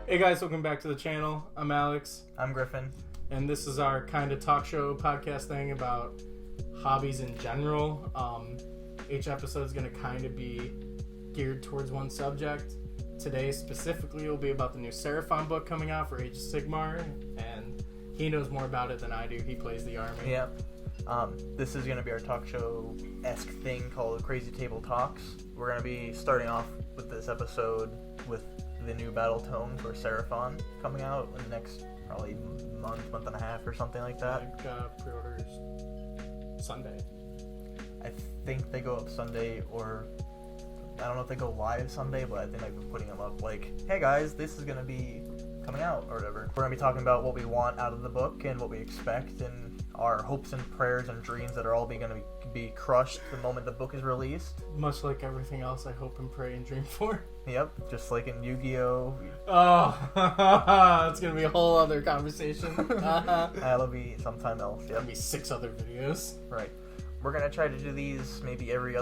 Hey guys, welcome back to the channel. I'm Alex. I'm Griffin. And this is our kind of talk show podcast thing about hobbies in general. Each episode is going to kind of be geared towards one subject. Today specifically will be about the new Seraphon book coming out for Age of Sigmar, and he knows more about it than I do. He plays the army. Yep. This is going to be our talk show-esque thing called Crazy Table Talks. We're going to be starting off with this episode with the new Battletome for Seraphon coming out in the next probably month and a half or something like that. I think pre-orders Sunday. I think they go up Sunday, or I don't know if they go live Sunday, but I think I've been putting them up like, hey guys, this is going to be coming out or whatever. We're going to be talking about what we want out of the book and what we expect and our hopes and prayers and dreams that are all going to be crushed the moment the book is released. Much like everything else I hope and pray and dream for. Yep, just like in Yu-Gi-Oh! Oh, it's going to be a whole other conversation. That'll be sometime else, yep. There'll be 6 other videos. Right. We're going to try to do these maybe every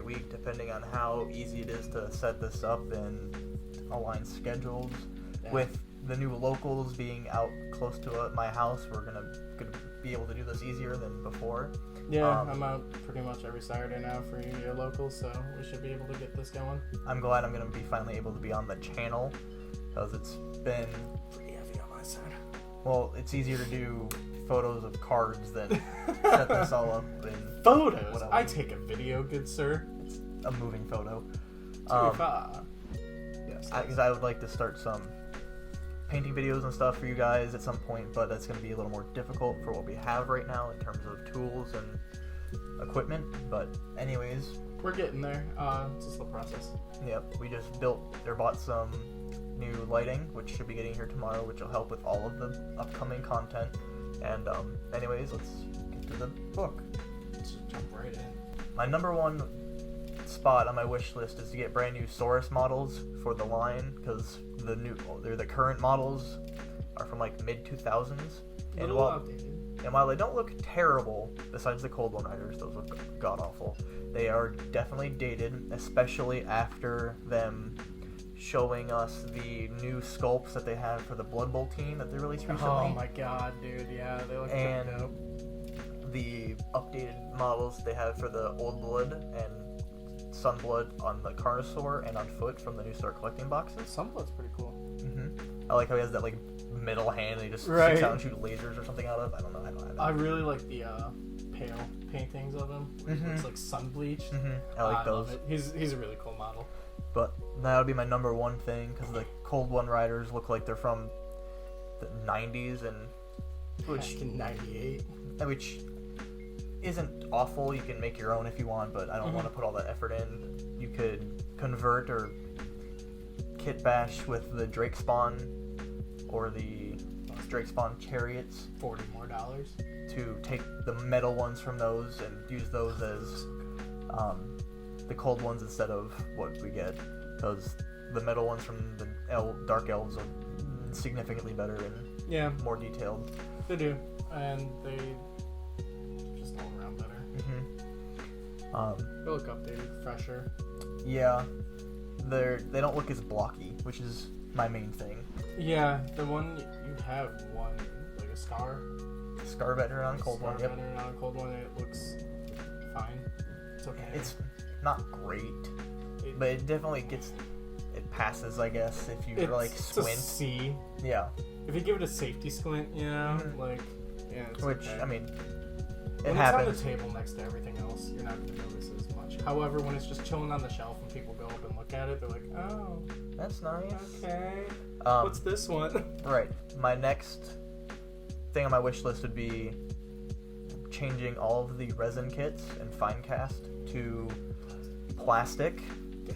week, depending on how easy it is to set this up and align schedules. Yeah. With the new locals being out close to my house, we're gonna be able to do this easier than before. Yeah, I'm out pretty much every Saturday now for Yu-Gi-Oh! Locals, so we should be able to get this going. I'm glad I'm gonna be finally able to be on the channel, because it's been pretty heavy on my side. Well, it's easier to do photos of cards than set this all up in photos. Whatever. I take a video, good sir. It's a moving photo. Yes, because I would like to start some painting videos and stuff for you guys at some point, but that's going to be a little more difficult for what we have right now in terms of tools and equipment. But anyways, we're getting there. It's a slow process. Yep, we just bought some new lighting, which should be getting here tomorrow, which will help with all of the upcoming content. And anyways, let's get to the book. Let's jump right in. My number one spot on my wish list is to get brand new Saurus models for the line, because the current models are from like mid 2000s, and while they don't look terrible, besides the Cold One Riders, those look god awful. They are definitely dated, especially after them showing us the new sculpts that they have for the Blood Bowl team that they released recently. Oh my god, dude! Yeah, they look and dope. The updated models they have for the Old Blood and Sunblood on the Carnosaur and on foot from the new Start Collecting boxes. Sunblood's pretty cool. Mm-hmm. I like how he has that like middle hand and he just sticks out and shoots lasers or something out of. I don't know. I really like the pale paintings of him. Where he looks like sun bleached. Mm-hmm. I like those. Love it. He's a really cool model. But that would be my number one thing, because the Cold One Riders look like they're from the 90s, and which in 98, which isn't awful. You can make your own if you want, but I don't want to put all that effort in. You could convert or kit bash with the Drake Spawn or the Drake Spawn chariots. $40 more to take the metal ones from those and use those as the cold ones instead of what we get, because the metal ones from the Dark Elves are significantly better and more detailed. They do, and they just all around better. They look updated, fresher. Yeah, they don't look as blocky, which is my main thing. Yeah, the one you have one like a Scar veteran on Cold One. Yep. Veteran on Cold One. It looks fine. It's okay. It's not great, but it definitely it passes, I guess, if you like squint. It's a C. Yeah. If you give it a safety squint, like, yeah. It's which, okay. I mean, when happens. it's on the table next to everything else, you're not going to notice it as much. However, when it's just chilling on the shelf and people go up and look at it, they're like, oh, that's nice. Okay. What's this one? Right. My next thing on my wish list would be changing all of the resin kits and fine cast to plastic.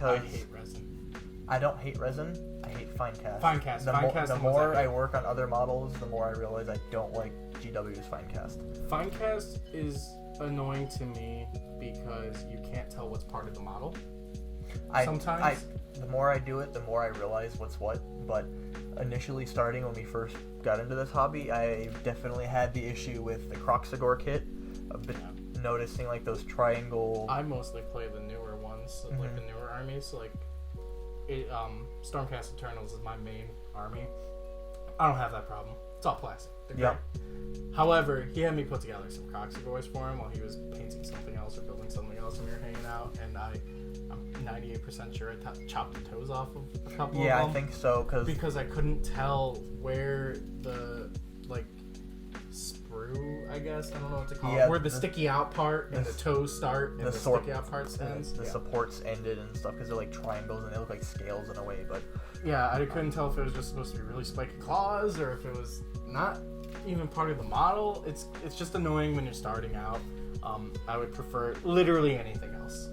I hate resin. I don't hate resin. I hate fine cast. Fine cast. The more I work on other models, the more I realize I don't like GW's fine cast. Fine cast is annoying to me because you can't tell what's part of the model. Sometimes. The more I do it, the more I realize what's what. But initially starting when we first got into this hobby, I definitely had the issue with the Croxagore kit. Noticing like those triangle. I mostly play the newer ones, like the newer armies. So like Stormcast Eternals is my main army. I don't have that problem. It's all plastic. They're great. However, he had me put together some Croxigors for him while he was painting something else or building something else, and we were hanging out. And I'm 98% sure I chopped the toes off of a couple of them. Yeah, I think so. Because I couldn't tell where the sprue, I guess, I don't know what to call it, where the sticky out part and the toes start and the sticky out part ends. The supports ended and stuff because they're like triangles and they look like scales in a way, but yeah, I couldn't tell if it was just supposed to be really spiky claws or if it was not even part of the model. It's just annoying when you're starting out. I would prefer literally anything else.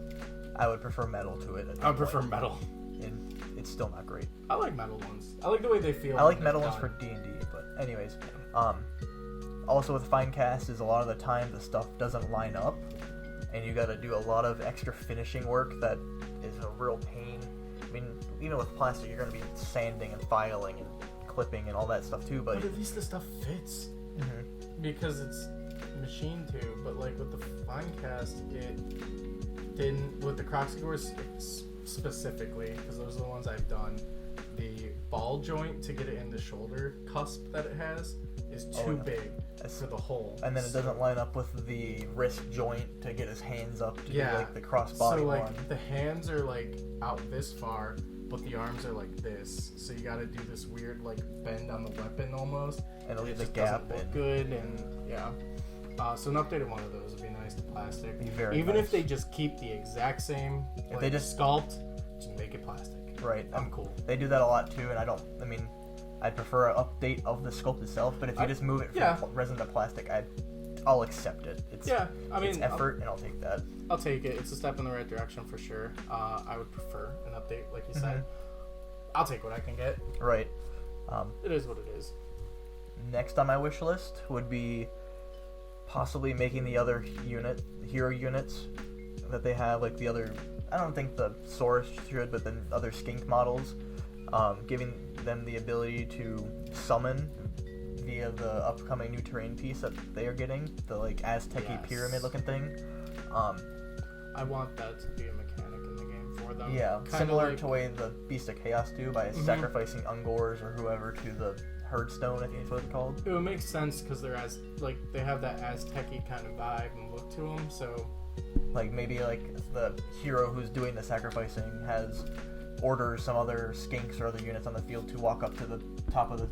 I would prefer metal to it. I would prefer metal. And it's still not great. I like metal ones. I like the way they feel. I like metal ones for D&D, but anyways, also with Finecast is a lot of the time the stuff doesn't line up, and you got to do a lot of extra finishing work that is a real pain. I mean, even with plastic, you're going to be sanding and filing and clipping and all that stuff too. But at least the stuff fits because it's machined to. But like with the Finecast, it didn't. With the Croxigors specifically, because those are the ones I've done. The ball joint to get it in the shoulder cusp that it has is too big for the hole. And then it doesn't line up with the wrist joint to get his hands up to do like the crossbody one. So like the hands are like out this far, but the arms are like this. So you got to do this weird like bend on the weapon almost. And it leaves a gap. Doesn't look good and yeah. So an updated one of those would be nice to plastic. Even if they just keep the exact same if they just sculpt, just make it plastic. Right. I'm cool. They do that a lot too, and I'd prefer an update of the sculpt itself, but if you just move it from resin to plastic, I'll accept it. It's effort, and I'll take that. I'll take it. It's a step in the right direction for sure. I would prefer an update, like you said. I'll take what I can get. Right. It is what it is. Next on my wish list would be possibly making the other hero units that they have, like the other... I don't think the Saurus should, but the other skink models, giving them the ability to summon via the upcoming new terrain piece that they are getting, the like Aztec-y pyramid looking thing. I want that to be a mechanic in the game for them. Yeah, similar to the way the Beast of Chaos do by sacrificing Ungors or whoever to the Herdstone, I think is what it's called. It would make sense because they have that Aztec-y kind of vibe and look to them, so... Like maybe like the hero who's doing the sacrificing has orders some other skinks or other units on the field to walk up to the top of the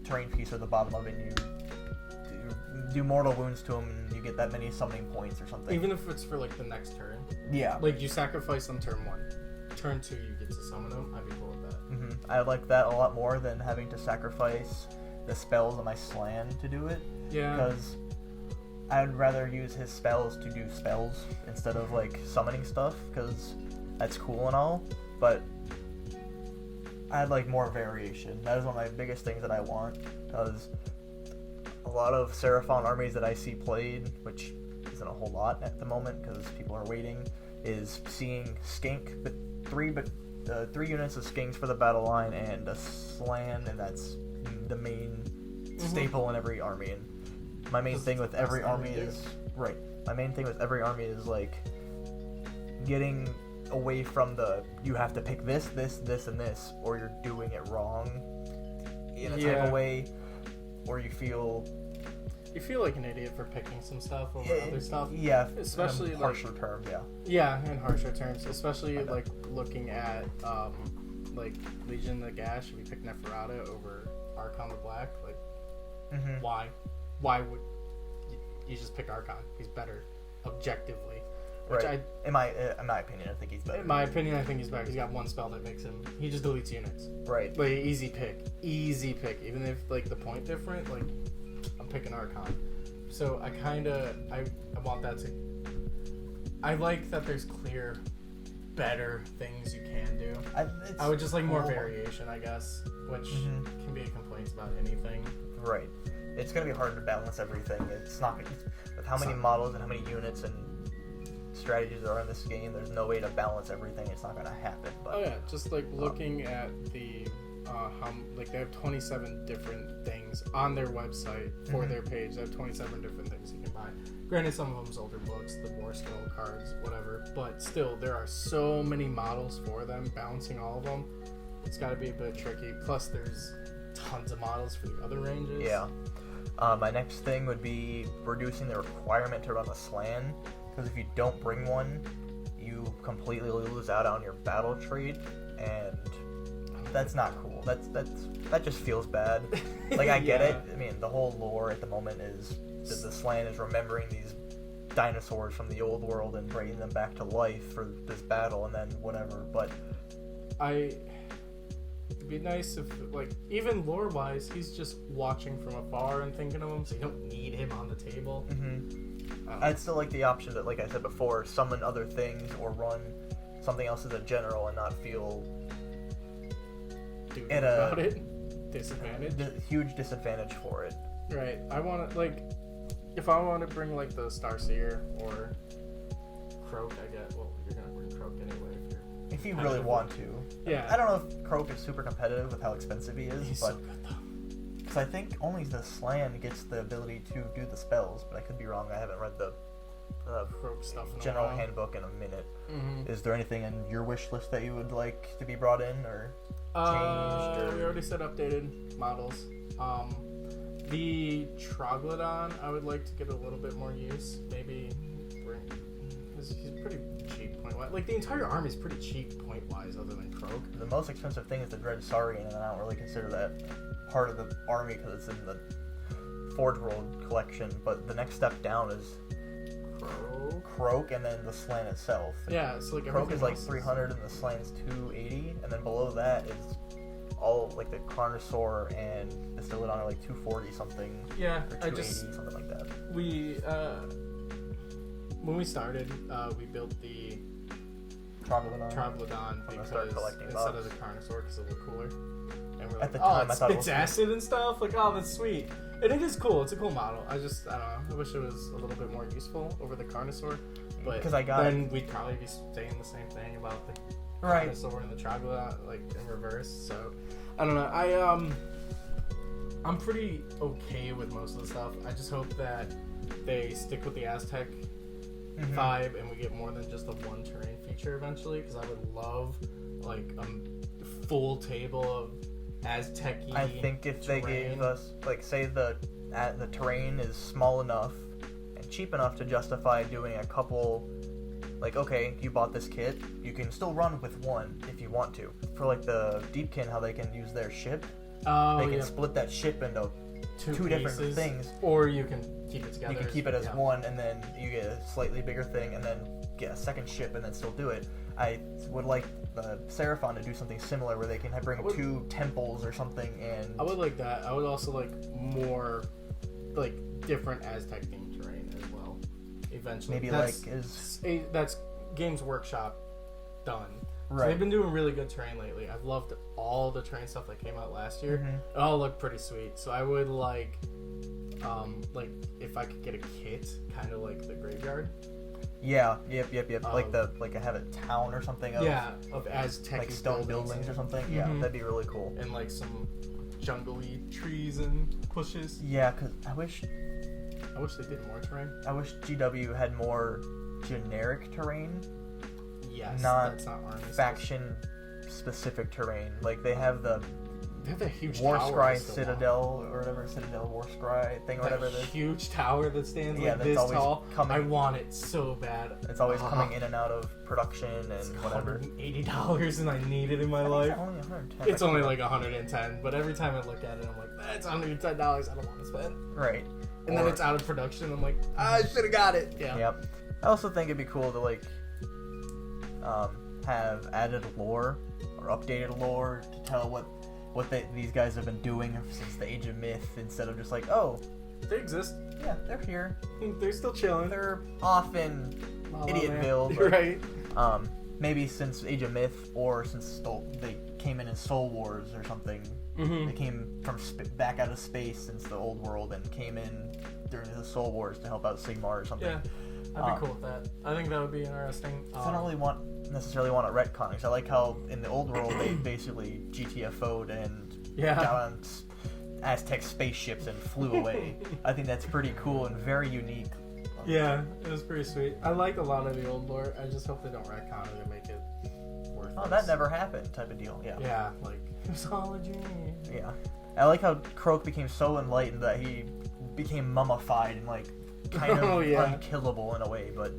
terrain piece or the bottom of it, and you do mortal wounds to them, and you get that many summoning points or something. Even if it's for like the next turn. Yeah. Like you sacrifice them turn 1. Turn 2 you get to summon them. I'd be cool with that. I like that a lot more than having to sacrifice the spells on my Slan to do it. Yeah. Because I'd rather use his spells to do spells instead of like summoning stuff, because that's cool and all, but I'd like more variation. That is one of my biggest things that I want, because a lot of Seraphon armies that I see played, which isn't a whole lot at the moment because people are waiting, is seeing skink, but three units of skinks for the battle line and a Slan, and that's the main staple in every army. And my main thing with every army is My main thing with every army is like getting away from the you have to pick this, and this, or you're doing it wrong in a type of way, or you feel like an idiot for picking some stuff over other stuff. Yeah, especially in harsher terms. Yeah, in harsher terms, especially like looking at like Legion the Gash. If you pick Neferata over Archon the Black, like why would you just pick Archon? He's better objectively. Which in my opinion, I think he's better. In my opinion, I think he's better. He's got one spell that makes him. He just deletes units. Right. Like easy pick. Even if like the point different, like I'm picking Archon. So I want that to. I like that there's clear, better things you can do. I would just like more variation, I guess, which can be a complaint about anything. Right. It's gonna be hard to balance everything. It's not with how many models and how many units and strategies there are in this game. There's no way to balance everything. It's not gonna happen. But just like looking at the they have 27 different things on their website for their page. They have 27 different things you can by. Granted, some of them's older books, the War Scroll cards, whatever, but still, there are so many models for them, balancing all of them. It's got to be a bit tricky. Plus, there's tons of models for the other ranges. Yeah. My next thing would be reducing the requirement to run a slan, because if you don't bring one, you completely lose out on your battle tree, and that's not cool. That just feels bad. Like, I get it. I mean, the whole lore at the moment is that the slan is remembering these dinosaurs from the old world and bringing them back to life for this battle, and then whatever. But it'd be nice if, like, even lore-wise, he's just watching from afar and thinking of him, so you don't need him on the table. I'd still like the option that, like I said before, summon other things or run something else as a general and not feel at a disadvantage. Huge disadvantage for it. Right. I want to, like, if I want to bring, like, the Starseer or Croak, I get. Well, you're gonna bring Croak anyway if you really want to. Yeah. I don't know if Croak is super competitive with how expensive he is, He's but so good though. because I think only the Slan gets the ability to do the spells, but I could be wrong. I haven't read the Croak stuff in general a while. handbook in a minute. Mm-hmm. Is there anything in your wish list that you would like to be brought in or changed? Or... We already said updated models. The Troglodon, I would like to get a little bit more use. Maybe bring. He's pretty cheap point wise. Like, the entire army is pretty cheap point wise, other than Croak. The most expensive thing is the Dread Saurian, and I don't really consider that part of the army because it's in the Forge World collection. But the next step down is Croak, and then the Slan itself. Yeah, it's like Croak is like 300 and the Slan's 280, and then below that is all like the Carnosaur and the Stylodon are like 240 something. Yeah, or 280, something like that. When we started, we built the Troglodon because instead of the Carnosaur, because it looked cooler. And we're like, at the time, it I thought it was spits acid and stuff. Like, oh, that's sweet. And it is cool. It's a cool model. I don't know. I wish it was a little bit more useful over the Carnosaur. But then we'd probably be saying the same thing about the Carnosaur and the Troglodon, like, in reverse. So, I don't know. I'm pretty okay with most of the stuff. I just hope that they stick with the Aztec vibe and we get more than just a one terrain feature eventually, because I would love, like, a full table of Aztec-y I think if terrain. they gave us, like, say the terrain is small enough and cheap enough to justify doing a couple, like, okay, you bought this kit, you can still run with one if you want to. For, like, the Deepkin, how they can use their ship, they can split that ship into two different things. Or you can keep it together. You can keep it as one, and then you get a slightly bigger thing, and then get a second ship, and then still do it. I would like the Seraphon to do something similar, where they can bring two temples or something, and... I would like that. I would also like more, like, different Aztec themed terrain as well, eventually. Maybe that's Games Workshop done. Right. So they've been doing really good terrain lately. I've loved all the terrain stuff that came out last year. It all looked pretty sweet. So I would like if I could get a kit, kind of like the Graveyard. Yeah, yep. Like I have a town or something. Of Aztec, like stone buildings or something. Yeah, that'd be really cool. And like some jungly trees and bushes. Yeah, because I wish they did more terrain. I wish GW had more generic terrain. Yes, that's not faction specific terrain. Like they have that huge Warscry Citadel or whatever, Citadel Warscry thing or whatever. That huge tower that stands like this tall. I want it so bad. It's always coming in and out of production and whatever. $80 and I need it in my life. It's only 110. It's only like 110, but every time I look at it, I'm like, that's $110. I don't want to spend. Right. And then it's out of production. I'm like, I should have got it. Yeah. Yep. I also think it'd be cool to like have added lore or updated lore to tell what these guys have been doing since the Age of Myth, instead of just like, oh, they exist. Yeah, they're here. They're still chilling. They're often Idiotville, but, right? Maybe since Age of Myth, or since they came in Soul Wars or something. They came from back out of space since the old world and came in during the Soul Wars to help out Sigmar or something. Yeah, I'd be cool with that. I think that would be interesting. I don't really necessarily want a retcon, because I like how in the old world they basically GTFO'd and got on Aztec spaceships and flew away. I think that's pretty cool and very unique Yeah, it was pretty sweet. I liked a lot of the old lore. I just hope they don't retcon it and make it worthless. Oh, that never happened type of deal. Yeah. Yeah, like, it was all a dream. Yeah. I like how Croak became so enlightened that he became mummified and, like, kind of unkillable in a way, but,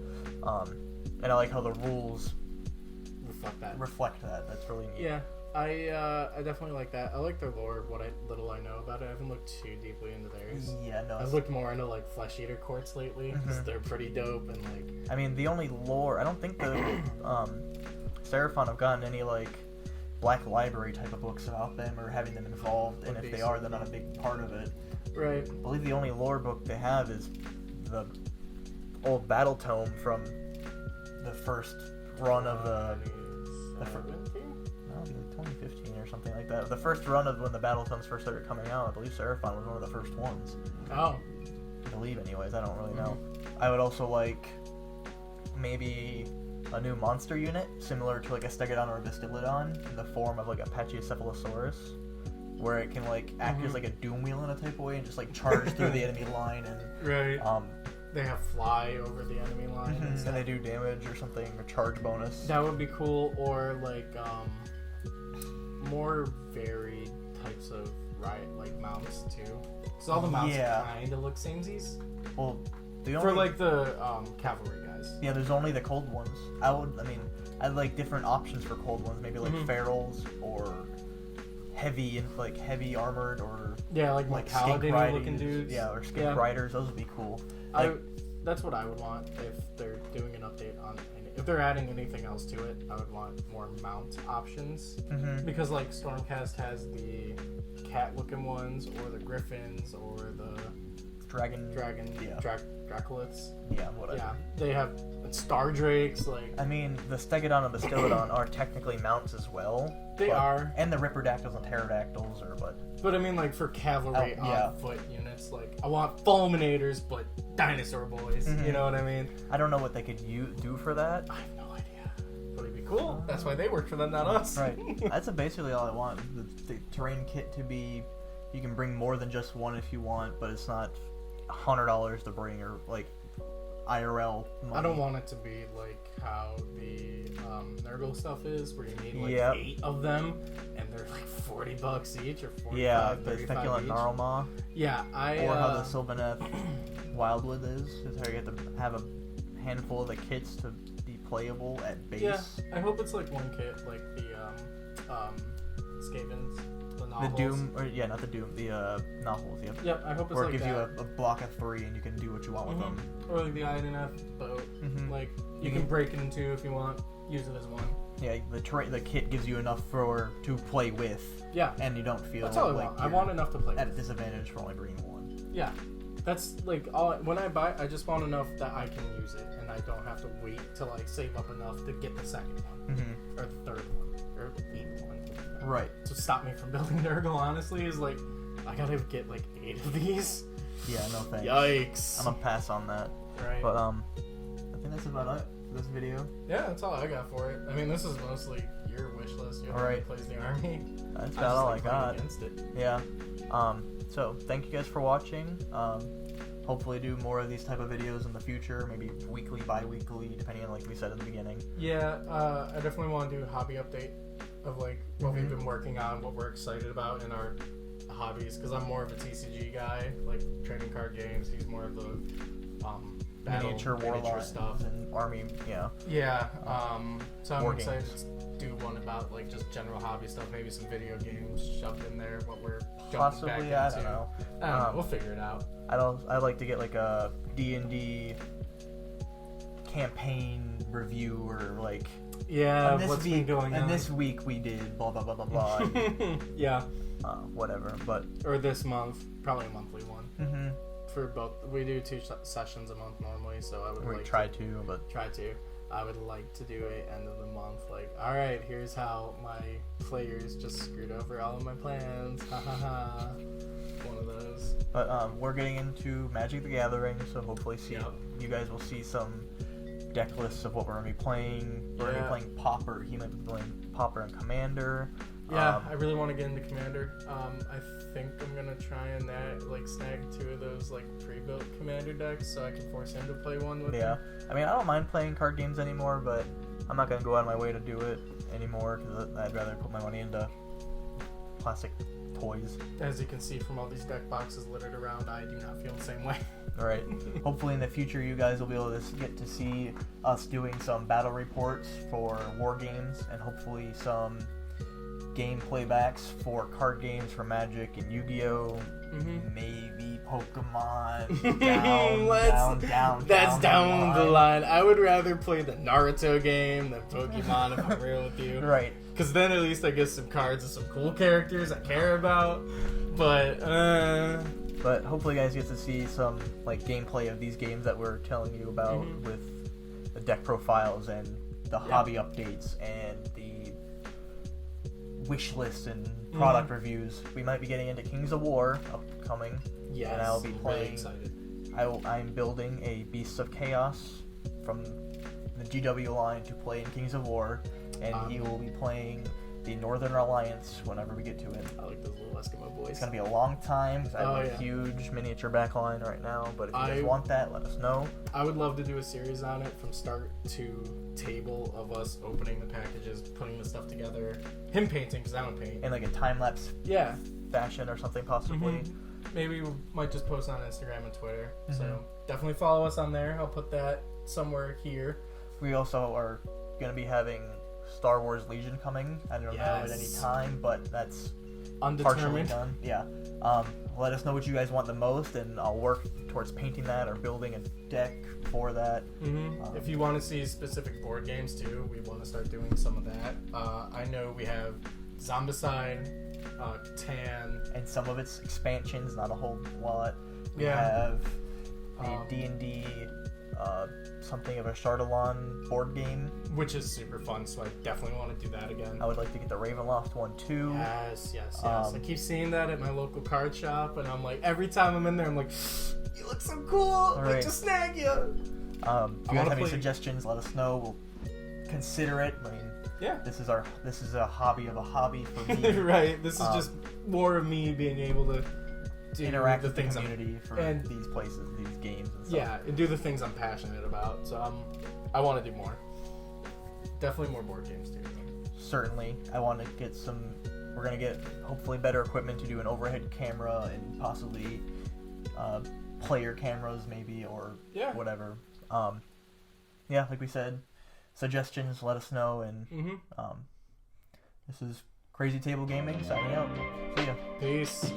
and I like how the rules reflect that. That's really neat. Yeah, I definitely like that. I like their lore, what little I know about it. I haven't looked too deeply into theirs. Yeah, no. I've looked more into, like, Flesh Eater Courts lately, because they're pretty dope, and, like... I mean, the only lore... I don't think the, Seraphon have gotten any, like, Black Library type of books about them, or having them involved, and if they are, they're not a big part of it. Right. I believe the only lore book they have is the old Battletome from the first run of the... No, 2015 or something like that. The first run of when the Battletomes first started coming out, I believe Seraphon was one of the first ones. Oh. I believe, anyways. I don't really know. I would also like maybe a new monster unit, similar to like a Stegodon or a Vistibulon, in the form of like a Pachycephalosaurus, where it can like act as like a Doom Wheel in a type of way and just like charge through the enemy line and they have fly over the enemy line and they do damage or something, or charge bonus. That would be cool, or like more varied types of like mounts too. So all the mounts kind of look samesies. Well, for like the cavalry guys. Yeah, there's only the cold ones. I'd like different options for cold ones, maybe like ferals or heavy armored, or like paladin looking dudes. Yeah, or skink riders. Those would be cool. That's what I would want if they're doing an update on. If they're adding anything else to it, I would want more mount options. Because like Stormcast has the cat-looking ones, or the griffins, or the Dracoliths. Yeah, whatever. Yeah, they have Star Drakes. Like, I mean, the Stegodon and the Stylodon are technically mounts as well. They are, and the Ripperdactyls and Pterodactyls But I mean, like for cavalry on foot units, like I want Fulminators, but dinosaur boys. You know what I mean? I don't know what they could do for that. I have no idea. But it'd be cool. That's why they work for them, not us. Right. That's basically all I want. The terrain kit to be, you can bring more than just one if you want, but it's not $100 to bring, or like IRL money. I don't want it to be like how the Nurgle stuff is, where you need like 8 of them, and they're like $40 each, or 45, the 35 Feculent each. Gnarlmaw. Yeah, or how the Sylvaneth Wildwood is how you get to have a handful of the kits to be playable at base. Yeah, I hope it's like one kit, like the Skavens, the novels. The Doom, or not the Doom, the novels. Yep, I hope it's or like it gives that. you a block of 3 and you can do what you want with them. Or like the INF boat, like you can break it in 2 if you want. Use it as 1. Yeah, the kit gives you enough to play with. Yeah, and you don't feel that's all I want. I want enough to play at with. a disadvantage for only bringing 1. Yeah, that's like all. When I buy, I just want enough that I can use it, and I don't have to wait till I save up enough to get the second one, or the third one, or the 8th one. Right. To stop me from building Nurgle, honestly, is like I gotta get like 8 of these. Yeah, no thanks. Yikes. I'm gonna pass on that. Right. But I think that's about it for this video. Yeah, that's all I got for it. I mean, this is mostly your wish list. You're all right. Plays the army. That's about all I got. Against it. Yeah. So thank you guys for watching. Hopefully do more of these type of videos in the future, maybe weekly, bi-weekly, depending on, like we said in the beginning. Yeah, I definitely want to do a hobby update of like what we've been working on, what we're excited about in our hobbies, because I'm more of a TCG guy, like trading card games. He's more of the miniature warlock stuff and army. So I'm excited to do one about like just general hobby stuff, maybe some video games shoved in there, what we're jumping back into. I don't know. We'll figure it out. I'd like to get like a D&D campaign review, or like what's been going on. And this week we did blah blah blah blah blah. Whatever, but or this month, probably a monthly one. For both, we do 2 sessions a month normally, so I would try to. I would like to do it end of the month. Like, all right, here's how my players just screwed over all of my plans. Ha ha ha. One of those. But we're getting into Magic the Gathering, so hopefully you guys will see some deck lists of what we're going to be playing. We're going to be playing Pauper. He might be playing Pauper and Commander. Yeah, I really want to get into Commander. I think I'm going to try and snag 2 of those pre-built Commander decks so I can force him to play one with me. I mean, I don't mind playing card games anymore, but I'm not going to go out of my way to do it anymore because I'd rather put my money into classic toys. As you can see from all these deck boxes littered around, I do not feel the same way. Right. Hopefully in the future you guys will be able to get to see us doing some battle reports for war games and hopefully some game playbacks for card games for Magic and Yu-Gi-Oh! Maybe Pokemon. That's down the line. I would rather play the Naruto game than Pokemon if I'm real with you. Right. Because then at least I get some cards of some cool characters I care about. But hopefully you guys get to see some gameplay of these games that we're telling you about with the deck profiles and the hobby updates and the wish lists and product reviews. We might be getting into Kings of War upcoming. Yes, and I'll be playing. Really excited. I'm building a Beasts of Chaos from the GW line to play in Kings of War, and he will be playing the Northern Alliance whenever we get to it. I like those little Eskimo boys. It's gonna be a long time because I have a huge miniature backline right now. But if you guys want that, let us know. I would love to do a series on it from start to table of us opening the packages, putting the stuff together, him painting because I don't paint, in a time lapse fashion or something possibly. Maybe we might just post on Instagram and Twitter. So definitely follow us on there. I'll put that somewhere here. We also are gonna be having Star Wars Legion coming. I don't know at any time, but that's partially done. Let us know what you guys want the most, and I'll work towards painting that or building a deck for that. If you want to see specific board games too, we want to start doing some of that. I know we have Zombicide, Catan, and some of its expansions, not a whole lot. We have a D&D something of a Chardalon board game, which is super fun, so I definitely want to do that again. I would like to get the Ravenloft one too. Yes. I keep seeing that at my local card shop, and I'm like, every time I'm in there, I'm like, you look so cool. I'll just snag you. If you guys have any suggestions, let us know. We'll consider it. I mean, this is a hobby of a hobby for me. Right. This is just more of me being able to interact with the community for these places, these games and stuff. Yeah, and do the things I'm passionate about. So I want to do more. Definitely more board games too. Certainly. I want to get we're going to get hopefully better equipment to do an overhead camera and possibly player cameras maybe or whatever. Like we said, suggestions, let us know. And this is Crazy Table Gaming signing out. See ya. Peace.